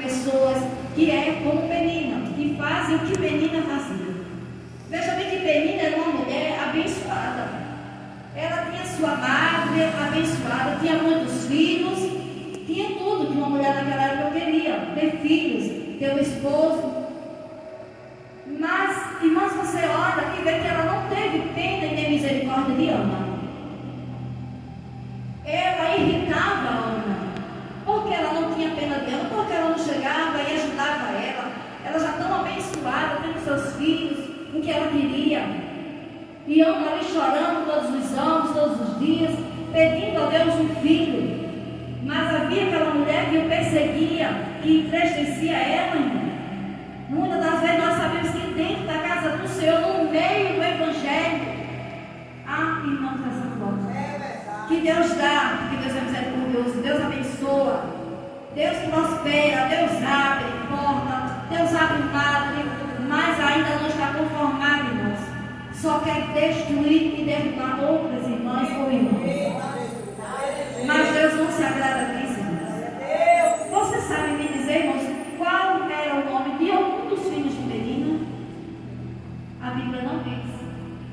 pessoas que é como Penina, que fazem o que Penina fazia. Veja bem que Penina era uma mulher abençoada. Ela tinha sua madre abençoada, tinha muitos filhos, tinha tudo que uma mulher naquela época queria, ter filhos, ter um esposo. Mas, irmãos, você olha e vê que ela não teve pena e nem misericórdia de Ana. Ela irritava Ana, porque ela não tinha pena de Ana, porque ela não chegava e ajudava ela. Ela já tão abençoada, tendo seus filhos, o que ela queria. E Ana ali chorando todos os anos, todos os dias, pedindo a Deus um filho. Mas havia aquela mulher que o perseguia, que entristecia ela, irmão. Muitas das vezes nós sabemos que dentro da casa do Senhor, no meio do Evangelho, há irmãos dessa forma. Que Deus dá, que Deus é misericordioso, Deus abençoa, Deus prospera, Deus abre porta, Deus abre madre, mas ainda não está conformado, irmãos. Só quer destruir e derrubar outras irmãs ou irmãos. Mas Deus não se agrada disso, irmãos. Você sabe me dizer, irmãos, qual era o nome de algum dos filhos de Penina? A Bíblia não diz,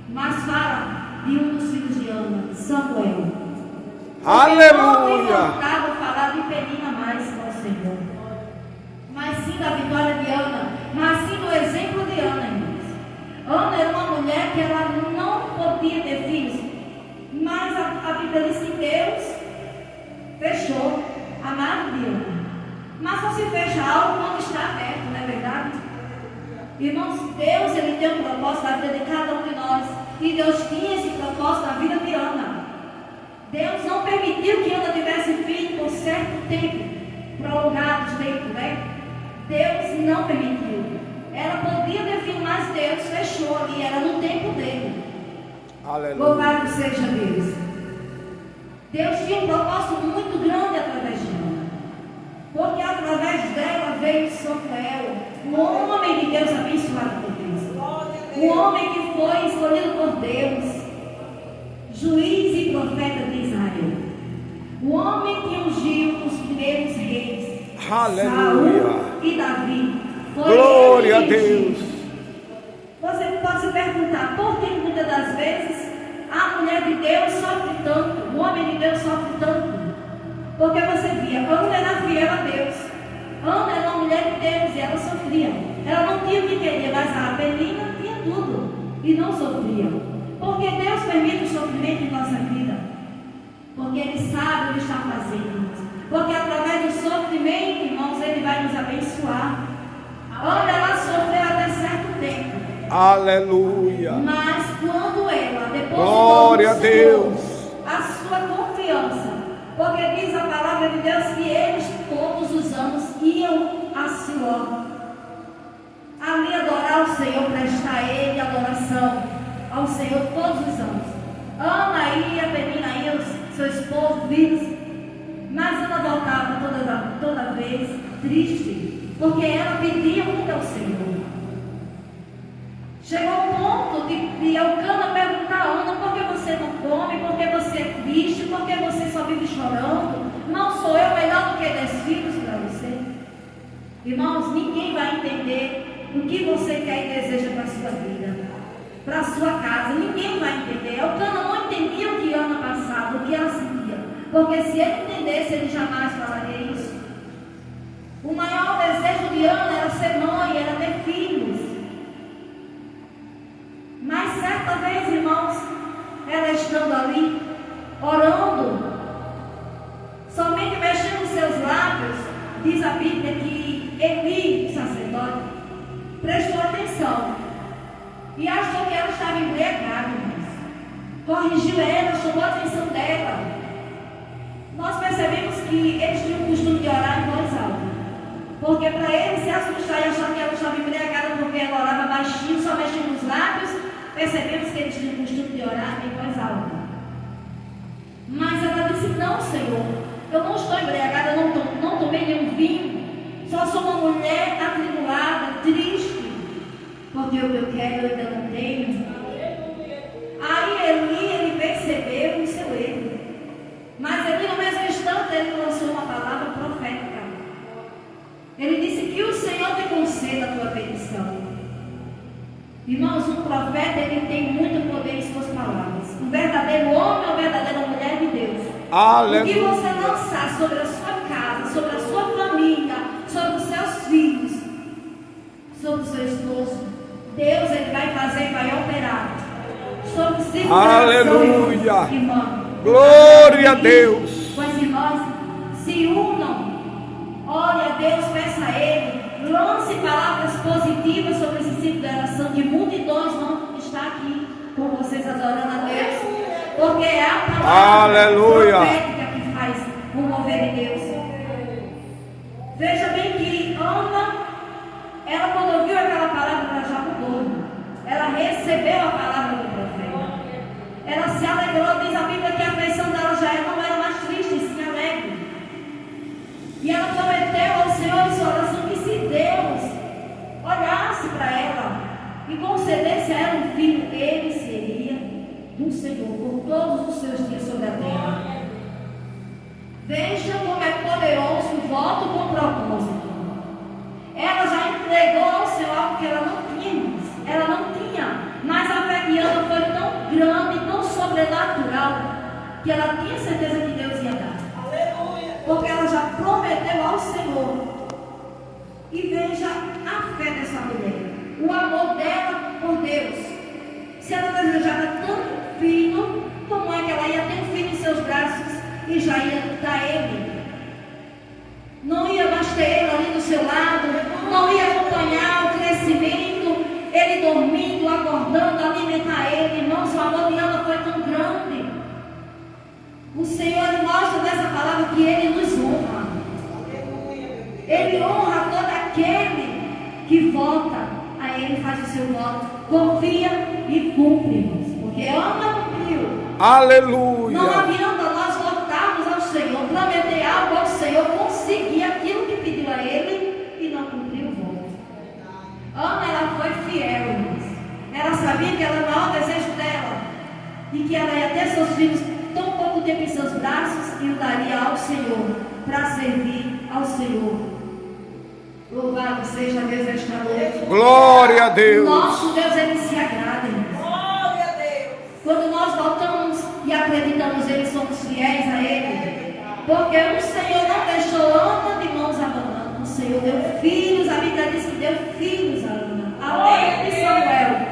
mas fala de um dos filhos de Ana, Samuel. Aleluia! Não importava falar de Penina mais com o Senhor, mas sim da vitória de Ana, mas sim do exemplo de Ana, irmãos. Ana era uma mulher que ela não podia ter filhos, mas a Bíblia diz que Deus fechou a madre de Ana. Mas só se fecha algo quando está aberto, não é verdade? Irmãos, Deus ele tem um propósito na vida de cada um de nós. E Deus tinha esse propósito na vida de Ana. Deus não permitiu que Ana tivesse filho por certo tempo, prolongado de tempo, né? Deus não permitiu. Ela podia ter filho, mas Deus fechou ali, era no tempo dele. Aleluia. Louvado seja Deus. Deus tinha um propósito muito grande através de Ana. Porque através dela veio Samuel, um homem de Deus abençoado por Deus. Um homem que foi escolhido por Deus, juiz e profeta de Israel. O homem que ungiu os primeiros reis, Aleluia. Saul e Davi. Foi Glória a ele que ungiu. Deus. Você pode se perguntar, por que muitas das vezes a mulher de Deus sofre tanto, o homem de Deus sofre tanto? Porque você via, Ana era fiel a Deus. Ana era uma mulher de Deus e ela sofria. Ela não tinha o que queria, mas a Penina tinha tudo e não sofria. Porque Deus permite o sofrimento em nossa vida. Porque Ele sabe o que está fazendo. Porque através do sofrimento, irmãos, Ele vai nos abençoar. Ana, ela sofreu até certo tempo. Aleluia. Mas quando ela depositou Glória a no Senhor Deus. a sua confiança, porque diz a palavra de Deus que eles todos os anos iam a Siló, ali adorar o Senhor, prestar a Ele adoração ao Senhor todos os anos. Ana ia, Penina ia, seu esposo, filhos, mas Ana voltava toda vez triste, porque ela pedia muito ao Senhor. Chegou ao ponto de Elcana perguntar a Ana: por que você não come? Por que você é triste? Por que você só vive chorando? Não sou eu melhor do que 10 filhos para você? Irmãos, ninguém vai entender o que você quer e deseja para a sua vida, para a sua casa. Ninguém vai entender. Elcana não entendia o que Ana passava, o que ela sentia, porque se ele entendesse, ele jamais falaria isso. O maior desejo de Ana era ser mãe, era ter filhos. Mas certa vez, irmãos, ela estando ali, orando, somente mexendo os seus lábios, diz a Bíblia que Eli, o sacerdote, prestou atenção e achou que ela estava embriagada, irmãos. Corrigiu ela, chamou a atenção dela. Nós percebemos que eles tinham o costume de orar em voz alta, porque para eles se assustar e achar que ela estava embriagada porque ela orava baixinho, só mexendo os lábios, percebemos que eles tinham o costume de orar em voz alta. Mas ela disse: não, Senhor, eu não estou embriagada, eu não tomei nenhum vinho, só sou uma mulher atribulada, triste, porque o que eu quero eu ainda não tenho. Aí ele percebeu o seu erro, mas Eli, no mesmo instante, ele lançou uma palavra profética. Ele disse que o Senhor te conceda a tua petição. Irmãos, um profeta, ele tem muito poder em suas palavras. Um verdadeiro homem ou verdadeira mulher de Deus. Aleluia. O que você lançar sobre a sua casa, sobre a sua família, sobre os seus filhos, sobre o seu esposo, Deus, ele vai fazer, vai operar. Sobre os aleluia. Irmão. Glória a Deus. Pois irmãos, se unam. Ore a Deus, peça a Ele, lance palavras positivas sobre esse ciclo de oração, que multidões vão estar aqui com vocês adorando a Deus, porque é a palavra profética que faz o mover de Deus. Veja bem que Ana, ela quando ouviu aquela palavra, ela já mudou. Ela recebeu a palavra do profeta. Ela se alegrou, diz a Bíblia que a afeição dela já não era mais triste, sim alegre. E ela prometeu ao Senhor em sua oração que se Deus olhasse para ela e concedesse a ela um filho, ele seria do Senhor por todos os seus dias sobre a terra. Veja como é poderoso o voto com propósito. Ela já entregou ao Senhor algo que ela não tinha mais. Ela não tinha, mas a fé de Ana foi tão grande, tão sobrenatural, que ela tinha certeza que Deus ia dar. Porque ela já prometeu ao Senhor. E veja a fé dessa mulher, o amor dela por Deus. Se ela desejava tanto um filho, como é que ela ia ter um filho em seus braços e já ia dar ele? Não ia mais ter ele ali do seu lado, não ia acompanhar o crescimento, ele dormindo, acordando, alimentar ele. Irmãos, o amor de Ana foi tão grande. O Senhor mostra nessa palavra que Ele nos honra. Ele honra todo aquele que vota a Ele, faz o seu voto, confia e cumpre. Porque Ana cumpriu. Aleluia. Não adianta nós votarmos ao Senhor, prometer algo ao Senhor, conseguir aquilo que pediu a Ele e não cumprir o voto. Ana, ela foi fiel, irmãos. Ela sabia que era o maior desejo dela e que ela ia ter seus filhos tão pouco tempo em seus braços e o daria ao Senhor, para servir ao Senhor. Louvado seja Deus esta noite. Glória a Deus. Nosso Deus, Ele se agrada, irmãos. Glória a Deus. Quando nós voltamos e acreditamos Ele, somos fiéis a Ele. Porque o Senhor não deixou Ana de mãos abandonadas. O Senhor deu filhos, a Bíblia diz que deu filhos a Ana, além de Samuel.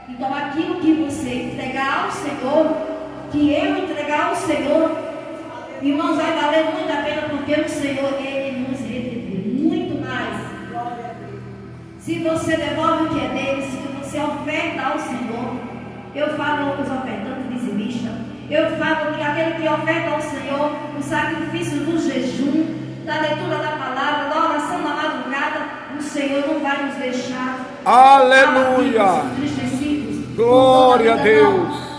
Então aquilo que você entregar ao Senhor, que eu entregar ao Senhor, irmãos, vai valer muito a pena, porque o Senhor, Ele nos retribuiu muito mais. Se você devolve o que é dele, se você oferta ao Senhor, eu falo os ofertantes dizimistas, eu falo que aquele que oferta ao Senhor o sacrifício do jejum, da leitura da palavra, da oração da madrugada, o Senhor não vai nos deixar. Aleluia. Glória a Deus.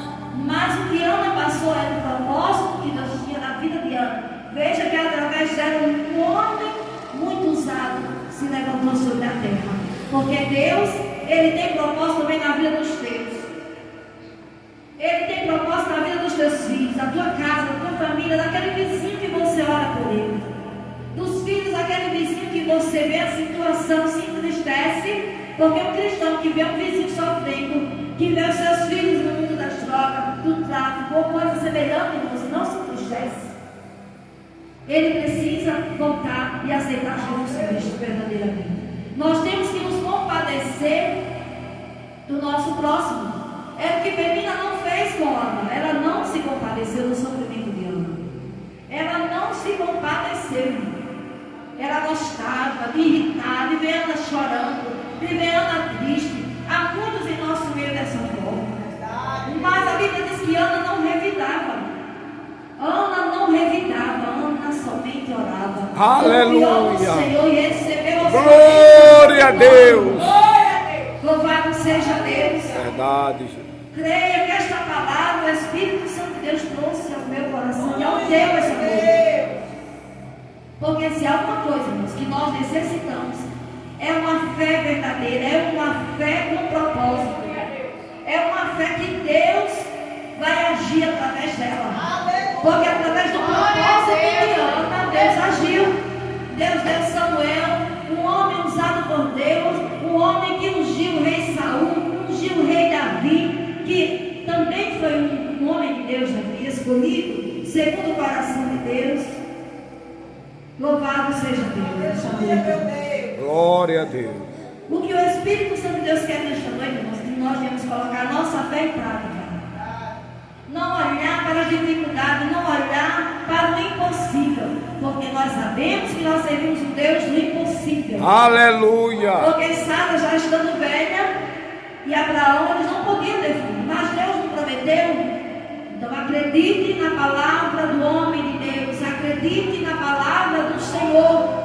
Mas o que Ana passou era o propósito que Deus tinha na vida de Ana. Veja que através dela um homem muito usado se levantou sobre a terra. Porque Deus, Ele tem propósito também na vida dos teus. Ele tem propósito na vida dos teus filhos, da tua casa, da tua família, daquele vizinho que você ora por ele. Dos filhos daquele vizinho que você vê a situação, se entristece. Porque o cristão que vê um vizinho sofrendo, que vê os seus filhos no mundo das drogas, do tráfico, ou coisa semelhante, irmãos, não se entristece. Ele precisa voltar e aceitar Jesus Cristo verdadeiramente. Nós temos que nos compadecer do nosso próximo. É o que Penina não fez com Ana. Ela não se compadeceu do sofrimento de Ana. Ela não se compadeceu. Ela gostava de irritar, de ver Ana chorando, de ver Ana triste. Há muitos em nosso meio dessa forma. Mas a Bíblia diz que Ana não revidava. Ana não revidava, Ana somente orava. Aleluia. Confiou no Senhor e recebeu o Glória a Deus. Louvado seja Deus. Verdade, Jesus. Creia que esta palavra, o Espírito Santo de Deus trouxe ao meu coração e ao teu essa noite. Porque se há alguma coisa, irmãos, que nós necessitamos, é uma fé verdadeira, é uma fé com propósito. É uma fé que Deus vai agir através dela. Porque através do propósito de Ana, Deus agiu. Deus deu Samuel, escolhido segundo o coração de Deus. Louvado seja Deus. Glória a Deus. O que o Espírito Santo de Deus quer nesta noite, irmãos, que nós devemos colocar a nossa fé em prática. Não olhar para a dificuldade, não olhar para o impossível, porque nós sabemos que nós servimos um Deus do impossível. Aleluia. Porque Sara já estando velha e Abraão, eles não podiam ter filho, mas Deus não prometeu. Então acredite na palavra do homem de Deus, acredite na palavra do Senhor.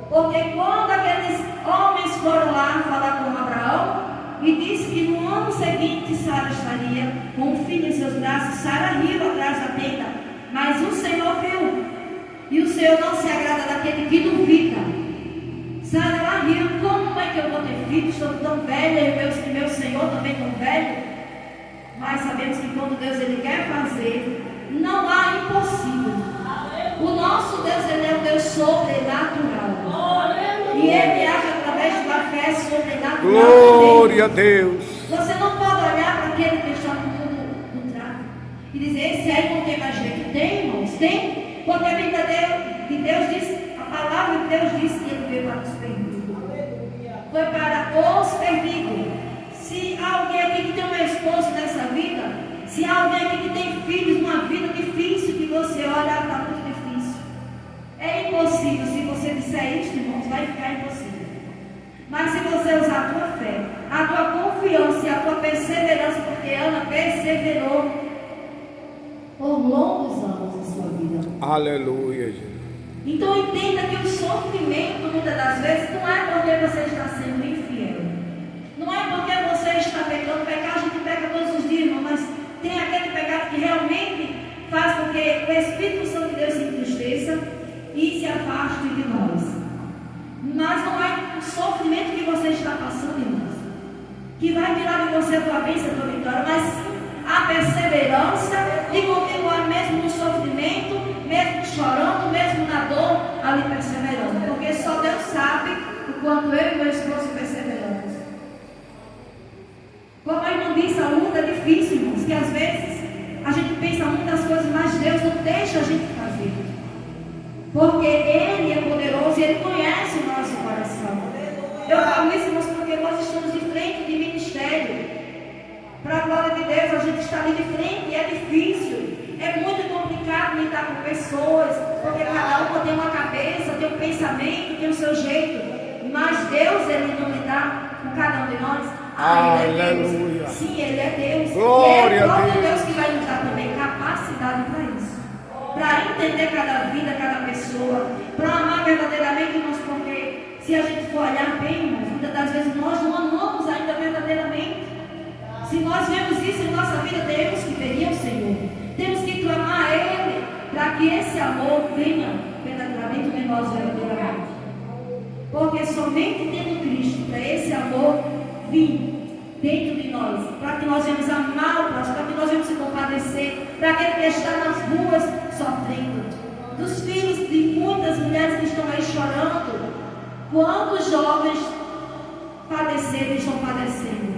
Porque quando aqueles homens foram lá falar com Abraão e disse que no ano seguinte Sara estaria com um filho em seus braços, Sara riu atrás da tenda, mas o Senhor viu, e o Senhor não se agrada daquele que duvida. Sara lá riu: como é que eu vou ter filho? Estou tão velha e meu Senhor também tão velho. Mas sabemos que quando Deus ele quer fazer, não há impossível. O nosso Deus ele é um Deus sobrenatural. E ele age através da fé sobrenatural. Glória a Deus. Você não pode olhar para aquele que está no mundo do tráfico e dizer: esse aí não tem mais jeito. Tem, irmãos, tem. Porque a Bíblia de Deus diz, a palavra de Deus diz que ele veio para os perdidos. Foi para os perdidos. Se alguém aqui que tem um esposo nessa vida, se alguém aqui que tem filhos numa vida difícil, que você olha, está muito difícil. É impossível. Se você disser isso, irmãos, vai ficar impossível. Mas se você usar a tua fé, a tua confiança e a tua perseverança, porque Ana perseverou por longos anos em sua vida. Aleluia, Jesus. Então entenda que o sofrimento, muitas das vezes, não é porque você está sendo infiel. Não é porque você está pecando. Pecar, a gente peca todos os dias, irmão, mas tem aquele pecado que realmente faz com que o Espírito Santo de Deus se entristeça e se afaste de nós. Mas não é o sofrimento que você está passando, irmãos, que vai tirar de você a tua bênção, a tua vitória, mas sim a perseverança de continuar mesmo no sofrimento, mesmo chorando, mesmo na dor, ali perseverando. Porque só Deus sabe o quanto eu e meu esposo perseveramos. Como a irmã disse, a luta é difícil, irmãos, que às vezes a gente pensa muitas coisas, mas Deus não deixa a gente fazer. Porque Ele é poderoso e Ele conhece o nosso coração. Eu falo isso, irmãos, porque nós estamos de frente de ministério. Para a glória de Deus, a gente está ali de frente e é difícil. É muito complicado lidar com pessoas, porque cada uma tem uma cabeça, tem um pensamento, tem o seu jeito. Mas Deus, Ele não lidar com cada um de nós. Ele é Deus. Sim, Ele é Deus. Glória e é o próprio a Deus. Deus que vai nos dar também capacidade para isso. Para entender cada vida, cada pessoa. Para amar verdadeiramente, irmãos, porque se a gente for olhar bem, irmãos, muitas das vezes nós não amamos ainda verdadeiramente. Se nós vemos isso em nossa vida, temos que pedir ao Senhor. Temos que clamar a Ele para que esse amor venha verdadeiramente em nós verdadeiramente. Porque somente tendo Cristo, para esse amor vir dentro de nós, para que nós venhamos amar o próximo, para que nós venhamos se compadecer, para aquele que está nas ruas sofrendo, dos filhos de muitas mulheres que estão aí chorando. Quantos jovens padeceram e estão padecendo,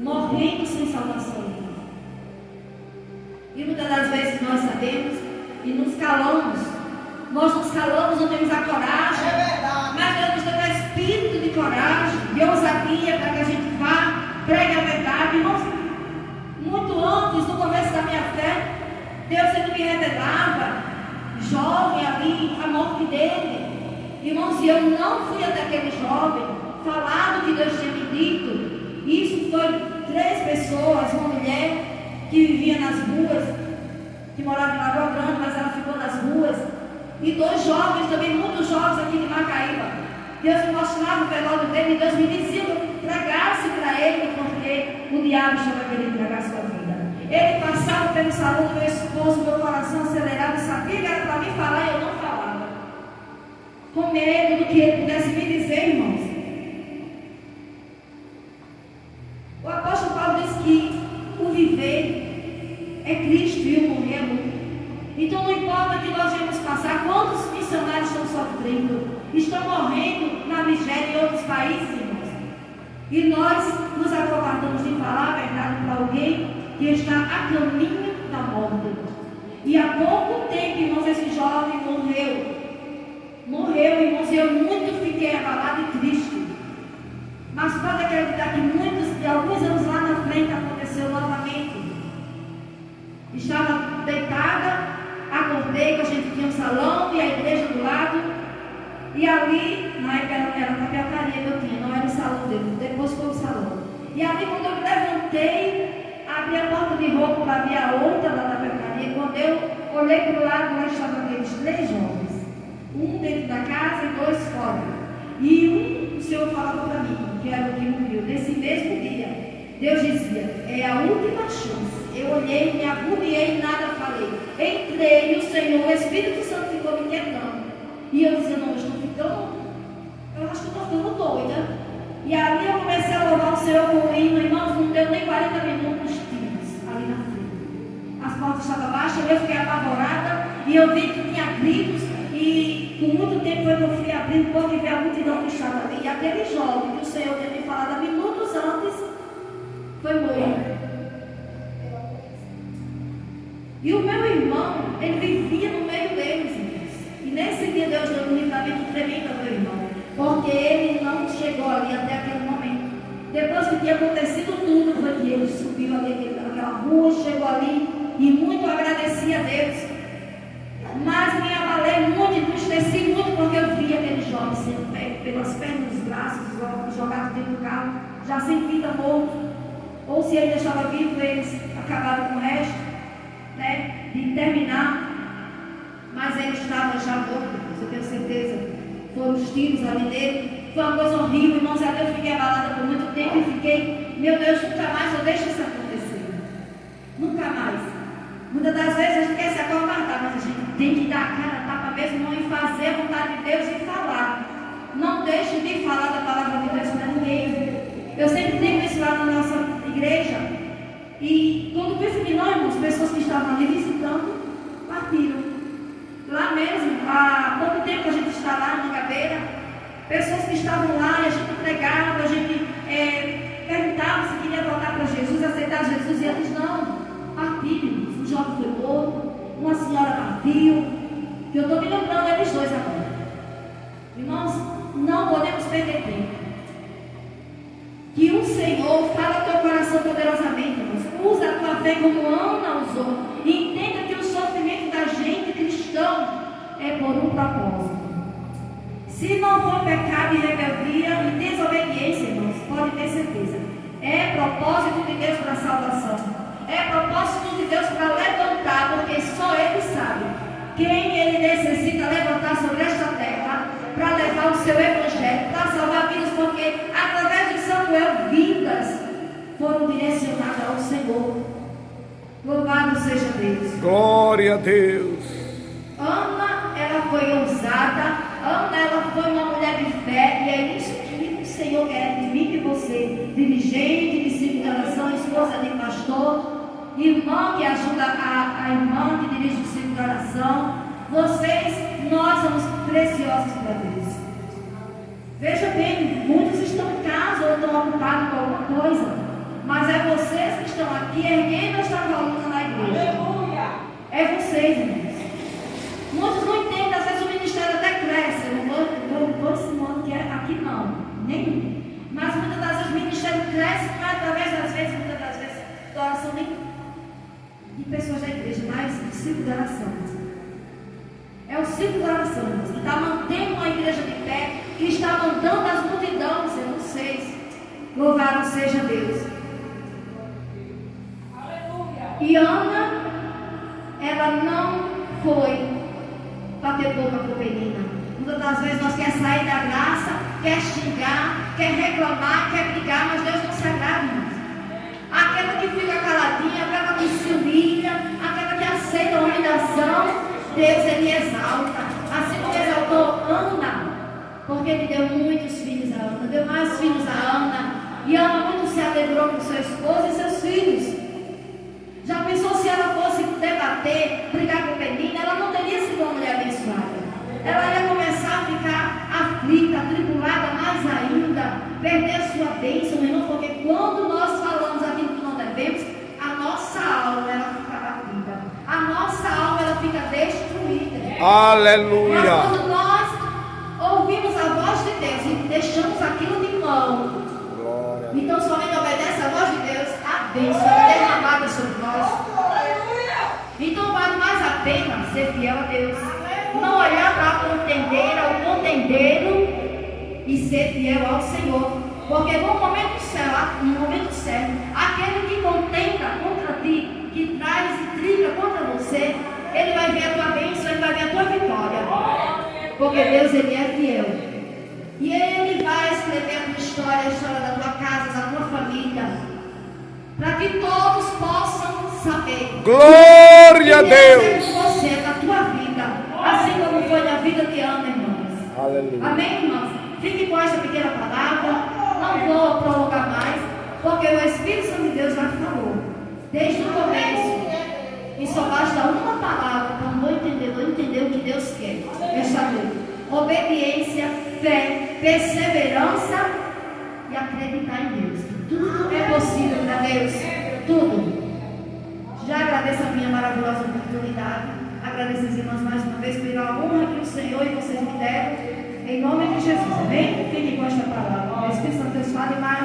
morrendo sem salvação. E muitas das vezes nós sabemos e nos calamos. Nós nos calamos, não temos a coragem. Mas Deus nos deu um espírito de coragem, de ousadia, para que a gente vá, pregue a verdade. Irmãos, muito antes, no começo da minha fé, Deus ele me revelava, jovem ali, a morte dele. Irmãos, e eu não fui até aquele jovem falar do que Deus tinha me dito. Isso foi 3 pessoas, uma mulher que vivia nas ruas, que morava em Lagoa Grande, mas ela ficou nas ruas, e 2 jovens, também muitos jovens aqui de Macaíba. Deus me mostrava o velório dele, e Deus me dizia que eu pregasse para ele, porque o diabo estava querendo pregar a sua vida. Ele passava pelo salão do meu esposo, meu coração acelerado, sabia que era para mim falar e eu não falava, com medo do que ele pudesse me dizer, irmãos. O apóstolo Paulo diz que o viver é Cristo e o morrer é lucro. Então não importa que nós vamos passar, quantos missionários estão sofrendo, estão morrendo na Nigéria e em outros países, irmãos. E nós nos acovardamos de falar a verdade para alguém que está a caminho da morte. E há pouco tempo, irmãos, esse jovem morreu. Morreu, irmãos, e eu muito fiquei abalada e triste. Mas pode acreditar que alguns anos lá na frente aconteceu novamente. Estava deitada, acordei, que a gente tinha um salão e a igreja do lado. E ali, na época era a tapiocaria que eu tinha, não era o salão dele, depois foi o salão. E ali quando eu me levantei, abri a porta de roupa para abrir a outra da tapiocaria. Quando eu olhei para o lado, lá estavam aqueles 3 jovens. Um dentro da casa e 2 fora. E o Senhor falava para mim, que era o que morreu, nesse mesmo dia. Deus dizia, é a última chance. Eu olhei, me agoniei e nada falei. Entrei e o Senhor, o Espírito Santo ficou me quietando. E eu dizia, não, eu acho que eu estou ficando doida. E ali eu comecei a louvar o Senhor com o hino. Irmãos, não deu nem 40 minutos tiros ali na frente. As portas estavam baixas, eu fiquei apavorada. E eu vi que tinha gritos. E por muito tempo eu fui abrindo porque vi a multidão que estava ali. E aquele jovem que o Senhor tinha me falado há minutos antes foi morto. E o meu irmão, ele vivia no meio deles, irmãos. E nesse dia Deus deu um livramento tremendo ao meu irmão, porque ele não chegou ali até aquele momento. Depois que tinha acontecido tudo, foi que ele subiu ali naquela rua, chegou ali e muito agradeci a Deus. Mas me abalei muito, entristeci muito, porque eu vi aquele jovem sendo pego pelas pernas dos braços, jogado dentro do carro, já sem vida, morto. Ou se ele deixava vivo, eles acabaram com o resto, né, de terminar. Mas ele estava já morto, eu tenho certeza. Foram os tiros ali dele. Foi uma coisa horrível, irmãos. Até eu fiquei abalada por muito tempo e fiquei, meu Deus, nunca mais eu deixo isso acontecer. Nunca mais. Muitas das vezes a gente quer se acovardar, mas a gente tem que dar a cara a tapa mesmo, não, e fazer a vontade de Deus e falar. Não deixe de falar da palavra de Deus para ninguém. Eu sempre digo isso lá na nossa igreja. E quando penso que nós, irmãos, pessoas que estavam ali visitando, partiram. Lá mesmo, há pouco tempo que a gente está lá na Mangabeira, pessoas que estavam lá e a gente pregava, a gente perguntava se queria voltar para Jesus, aceitar Jesus, e eles não, partiram. Um jovem foi morto, uma senhora partiu. E eu estou me lembrando eles dois agora. Irmãos, não podemos perder tempo. Que o Senhor fala ao teu coração poderosamente, irmãos. Usa a tua fé como Ana usou. E entenda que o sofrimento da gente cristão é por um propósito. Se não for pecado e rebeldia e desobediência, irmãos, pode ter certeza. É propósito de Deus para a salvação. É propósito de Deus para levantar, porque só Ele sabe quem Ele necessita levantar sobre esta terra para levar o seu evangelho, para salvar vidas, porque através de Samuel, vidas foram direcionadas ao Senhor. Louvado seja Deus. Glória a Deus. Ana, ela foi ousada. Ana, ela foi uma mulher de fé. E é isso que o Senhor quer de mim e de você. Dirigente, discípulo da nação, esposa de pastor, irmã que ajuda a irmã que dirige o discípulo da nação. Vocês, nós somos preciosos para Deus. Veja bem, muitos estão em casa ou estão ocupados com alguma coisa. Mas é vocês que estão aqui erguendo esta coluna na igreja. Aleluia! É vocês, irmãos. Muitos não entendem, às vezes o ministério até cresce. Eu não vou ensinando que é aqui não, nenhum. Mas muitas das vezes o ministério cresce, não é através das vezes, muitas das vezes, da oração nem de pessoas da igreja, mas do círculo da oração. É o círculo da oração, irmãos, que está mantendo uma igreja de pé, que está mandando as multidões, é vocês. Louvado seja Deus. E Ana, ela não foi bater boca com Penina. Muitas das vezes nós quer sair da graça, quer xingar, quer reclamar, quer brigar, mas Deus não se agrada, irmãos. Aquela que fica caladinha, aquela que se humilha, aquela que aceita a humilhação, Deus ele exalta. Assim como exaltou Ana, porque ele deu muitos filhos a Ana, deu mais filhos a Ana, e Ana muito se alegrou com seu esposo e seus filhos. Já pensou se ela fosse debater, brigar com Penina, ela não teria sido uma mulher abençoada. Ela ia começar a ficar aflita, atribulada mais ainda, perder sua bênção, irmão, porque quando nós falamos aquilo que não devemos, a nossa alma ela fica abatida. A nossa alma Aleluia. Mas quando nós ouvimos a voz de Deus e deixamos aquilo de mão, Glória. então somente obedece a voz de Deus, a bênção é derramada sobre nós. Então vale mais a pena ser fiel a Deus. Não olhar para a contendeira, o contendeiro, e ser fiel ao Senhor. Porque no momento certo, aquele que contenta contra ti, que traz intriga contra você, ele vai ver a tua bênção, ele vai ver a tua vitória. Porque Deus, ele é fiel. E ele vai escrever a tua história, a história da tua casa, da tua família, para que todos possam saber. Glória a que Deus Deus. é com você, na tua vida, assim como foi na vida de Ana, irmãos. Aleluia. Amém, irmãos? Fique com esta pequena palavra. Não vou prolongar mais, porque o Espírito Santo de Deus já falou desde o começo. E só basta uma palavra para não entender o que Deus quer. Esta noite: obediência, fé, perseverança e acreditar em Deus. Tudo é possível para Deus. Tudo. Já agradeço a minha maravilhosa oportunidade. Agradeço as irmãs mais uma vez pela honra que o Senhor e vocês me deram. Em nome de Jesus, amém? Fiquem com esta palavra. O Espírito Santo Deus fale mais.